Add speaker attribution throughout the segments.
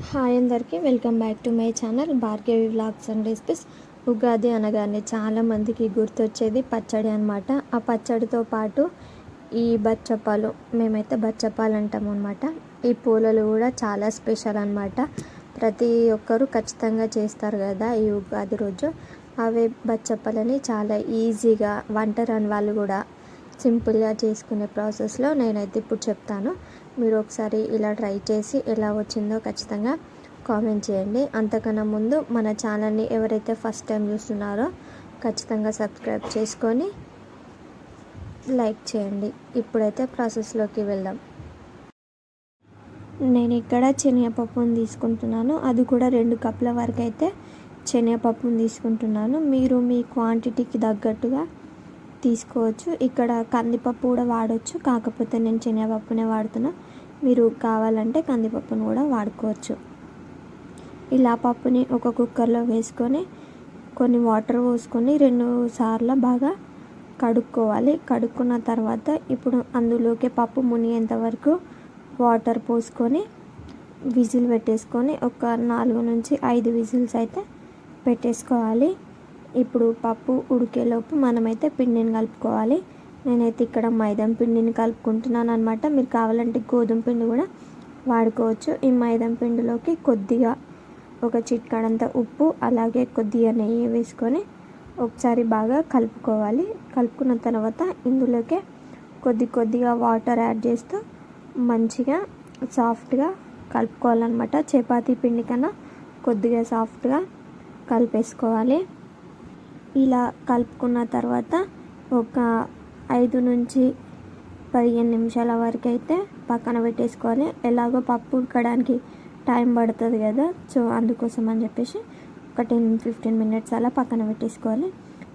Speaker 1: Hi అందరికీ welcome back to my channel Bhargavi vlogs and recipes. Ugadi అనగానే చాలామందికి గుర్తొచ్చేది పచ్చడి అనమాట. ఆ పచ్చడితో పాటు ఈ బచ్చప్పాలు, మేమైతే బచ్చప్పాలు అంటాము అనమాట. ఈ పూలలు కూడా చాలా స్పెషల్ అనమాట. ప్రతి ఒక్కరూ ఖచ్చితంగా చేస్తారు కదా ఈ ఉగాది రోజు. అవే బచ్చప్పాలని చాలా ఈజీగా వంట రాని వాళ్ళు కూడా సింపుల్గా చేసుకునే ప్రాసెస్లో నేనైతే ఇప్పుడు చెప్తాను. మీరు ఒకసారి ఇలా ట్రై చేసి ఎలా వచ్చిందో ఖచ్చితంగా కామెంట్ చేయండి. అంతకన్నా ముందు మన ఛానల్ని ఎవరైతే ఫస్ట్ టైం చూస్తున్నారో ఖచ్చితంగా సబ్స్క్రైబ్ చేసుకొని లైక్ చేయండి. ఇప్పుడైతే ప్రాసెస్లోకి వెళ్దాం. నేను ఇక్కడ శనగపప్పును తీసుకుంటున్నాను. అది కూడా 2 కప్పుల వరకు అయితే శనగపప్పును తీసుకుంటున్నాను. మీరు మీ క్వాంటిటీకి తగ్గట్టుగా తీసుకోవచ్చు. ఇక్కడ కందిపప్పు కూడా వాడవచ్చు, కాకపోతే నేను శనగపప్పునే వాడుతున్నా. మీరు కావాలంటే కందిపప్పును కూడా వాడుకోవచ్చు. ఇలా పప్పుని ఒక కుక్కర్లో వేసుకొని కొన్ని వాటర్ పోసుకొని 2 సార్లు బాగా కడుక్కోవాలి. కడుక్కున్న తర్వాత ఇప్పుడు అందులోకి పప్పు మునిగేంత వరకు వాటర్ పోసుకొని విజిల్ పెట్టేసుకొని ఒక 4 నుంచి 5 విజిల్స్ అయితే పెట్టేసుకోవాలి. ఇప్పుడు పప్పు ఉడికేలోపు మనమైతే పిండిని కలుపుకోవాలి. నేనైతే ఇక్కడ మైదా పిండిని కలుపుకుంటున్నాను అనమాట. మీరు కావాలంటే గోధుమ పిండి కూడా వాడుకోవచ్చు. ఈ మైదా పిండిలోకి కొద్దిగా ఒక చిటికెడంత ఉప్పు, అలాగే కొద్దిగా నెయ్యి వేసుకొని ఒకసారి బాగా కలుపుకోవాలి. కలుపుకున్న తర్వాత ఇందులోకి కొద్దిగా వాటర్ యాడ్ చేస్తూ మంచిగా సాఫ్ట్గా కలుపుకోవాలన్నమాట. చపాతీ పిండి కన్నా కొద్దిగా సాఫ్ట్గా కలిపేసుకోవాలి. ఇలా కలుపుకున్న తర్వాత ఒక 5 నుంచి 15 నిమిషాల వరకు అయితే పక్కన పెట్టేసుకోవాలి. ఎలాగో పప్పు ఉడకడానికి టైం పడుతుంది కదా, సో అందుకోసం అని చెప్పేసి ఒక 10-15 మినిట్స్ అలా పక్కన పెట్టేసుకోవాలి.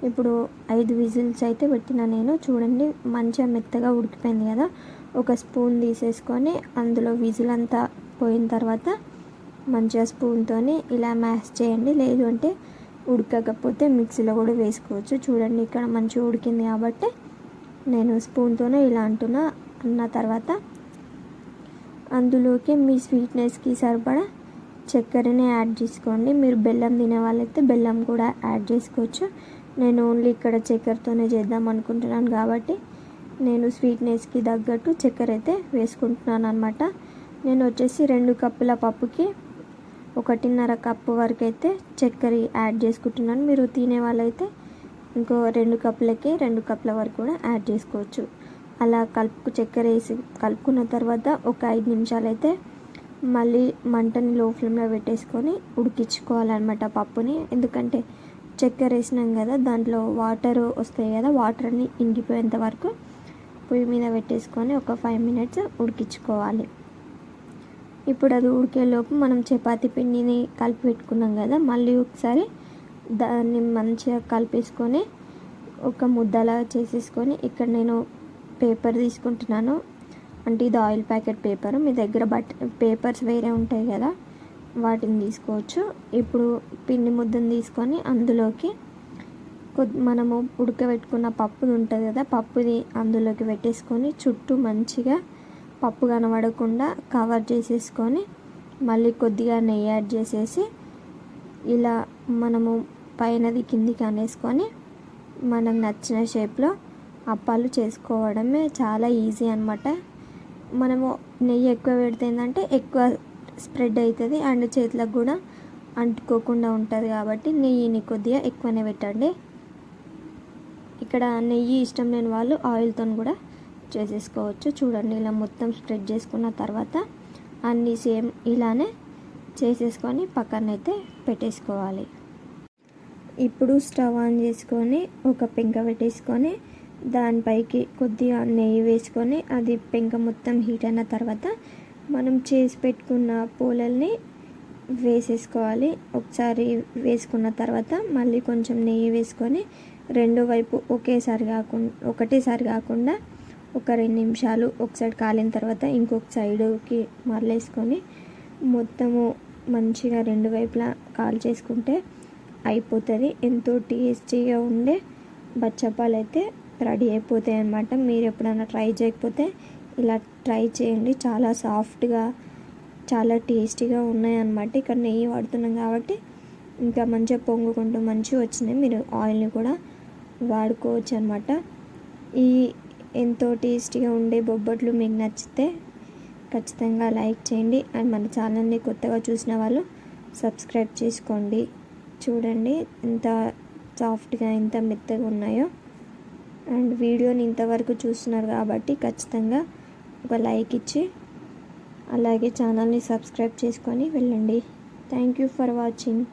Speaker 1: ఇప్పుడు 5 విజిల్స్ అయితే పెట్టిన నేను. చూడండి మంచిగా మెత్తగా ఉడికిపోయింది కదా. ఒక స్పూన్ తీసేసుకొని అందులో విజిల్ అంతా పోయిన తర్వాత మంచిగా స్పూన్తోని ఇలా మ్యాష్ చేయండి. లేదు అంటే ఉడకకపోతే మిక్సీలో కూడా వేసుకోవచ్చు. చూడండి ఇక్కడ మంచిగా ఉడికింది కాబట్టి నేను స్పూన్తోనే ఇలా అన్న తర్వాత అందులోకి మీ స్వీట్నెస్కి సరిపడా చక్కెరని యాడ్ చేసుకోండి. మీరు బెల్లం తినే వాళ్ళైతే బెల్లం కూడా యాడ్ చేసుకోవచ్చు. నేను ఓన్లీ ఇక్కడ చక్కెరతోనే చేద్దాం అనుకుంటున్నాను కాబట్టి నేను స్వీట్నెస్కి తగ్గట్టు చక్కెర అయితే వేసుకుంటున్నాను అనమాట. నేను వచ్చేసి 2 కప్పుల పప్పుకి 1.5 కప్పు వరకు అయితే చక్కెర యాడ్ చేసుకుంటున్నాను. మీరు తినే వాళ్ళైతే ఇంకో 2 కప్పులకి 2 కప్పుల వరకు కూడా యాడ్ చేసుకోవచ్చు. అలా చక్కెర వేసి కలుపుకున్న తర్వాత ఒక 5 నిమిషాలు అయితే మళ్ళీ మంటని లో ఫ్లేమ్లో పెట్టేసుకొని ఉడికించుకోవాలన్నమాట పప్పుని. ఎందుకంటే చక్కెర వేసినాం కదా, దాంట్లో వాటర్ వస్తాయి కదా, వాటర్ అన్ని ఇంకిపోయేంత వరకు పొయ్యి మీద పెట్టేసుకొని ఒక 5 మినిట్స్ ఉడికించుకోవాలి. ఇప్పుడు అది ఉడికేలోపు మనం చపాతీ పిండిని కలిపి పెట్టుకున్నాం కదా, మళ్ళీ ఒకసారి దాన్ని మంచిగా కలిపేసుకొని ఒక ముద్దలా చేసేసుకొని ఇక్కడ నేను పేపర్ తీసుకుంటున్నాను. అంటే ఇది ఆయిల్ ప్యాకెట్ పేపర్. మీ దగ్గర పేపర్స్ వేరే ఉంటాయి కదా, వాటిని తీసుకోవచ్చు. ఇప్పుడు పిండి ముద్దను తీసుకొని అందులోకి మనము ఉడకబెట్టుకున్న పప్పుది ఉంటుంది కదా, పప్పుది అందులోకి పెట్టేసుకొని చుట్టూ మంచిగా పప్పు కనబడకుండా కవర్ చేసేసుకొని మళ్ళీ కొద్దిగా నెయ్యి యాడ్ చేసేసి ఇలా మనము పైనది కిందికి అనేసుకొని మనకు నచ్చిన షేప్లో అప్పాలు చేసుకోవడమే. చాలా ఈజీ అనమాట. మనము నెయ్యి ఎక్కువ పెడితే ఏంటంటే ఎక్కువ స్ప్రెడ్ అవుతుంది అండ్ చేతులకు కూడా అంటుకోకుండా ఉంటుంది కాబట్టి నెయ్యిని కొద్దిగా ఎక్కువనే పెట్టండి. ఇక్కడ నెయ్యి ఇష్టం లేని వాళ్ళు ఆయిల్తో కూడా చేసేసుకోవచ్చు. చూడండి ఇలా మొత్తం స్ప్రెడ్ చేసుకున్న తర్వాత అన్నీ సేమ్ ఇలానే చేసేసుకొని పక్కనైతే పెట్టేసుకోవాలి. ఇప్పుడు స్టవ్ ఆన్ చేసుకొని ఒక పెంక పెట్టేసుకొని దానిపైకి కొద్దిగా నెయ్యి వేసుకొని అది పెంక మొత్తం హీట్ అయిన తర్వాత మనం చేసి పెట్టుకున్న పూలల్ని వేసేసుకోవాలి. ఒకసారి వేసుకున్న తర్వాత మళ్ళీ కొంచెం నెయ్యి వేసుకొని రెండో వైపు ఒకటేసారి కాకుండా ఒక 2 నిమిషాలు ఒక సైడ్ కాలిన తర్వాత ఇంకొక సైడ్కి మరలేసుకొని మొత్తము మంచిగా 2 వైపులా కాల్ చేసుకుంటే అయిపోతుంది. ఎంతో టేస్టీగా ఉండే బచ్చప్పాలు అయితే రెడీ అయిపోతాయి అన్నమాట. మీరు ఎప్పుడైనా ట్రై చేయకపోతే ఇలా ట్రై చేయండి. చాలా సాఫ్ట్గా చాలా టేస్టీగా ఉన్నాయి అన్నమాట. ఇక్కడ నెయ్యి వాడుతున్నాం కాబట్టి ఇంకా మంచిగా పొంగుకుంటూ మంచిగా వచ్చినాయి. మీరు ఆయిల్ని కూడా వాడుకోవచ్చు అన్నమాట. ఈ ఎంతో టేస్టీగా ఉండే బొబ్బట్లు మీకు నచ్చితే ఖచ్చితంగా లైక్ చేయండి. అండ్ మన ఛానల్ని కొత్తగా చూసిన వాళ్ళు సబ్స్క్రైబ్ చేసుకోండి. చూడండి ఎంత సాఫ్ట్గా ఎంత మెత్తగా ఉన్నాయో. అండ్ వీడియోని ఇంతవరకు చూస్తున్నారు కాబట్టి ఖచ్చితంగా ఒక లైక్ ఇచ్చి అలాగే ఛానల్ని సబ్స్క్రైబ్ చేసుకొని వెళ్ళండి. Thank you for watching.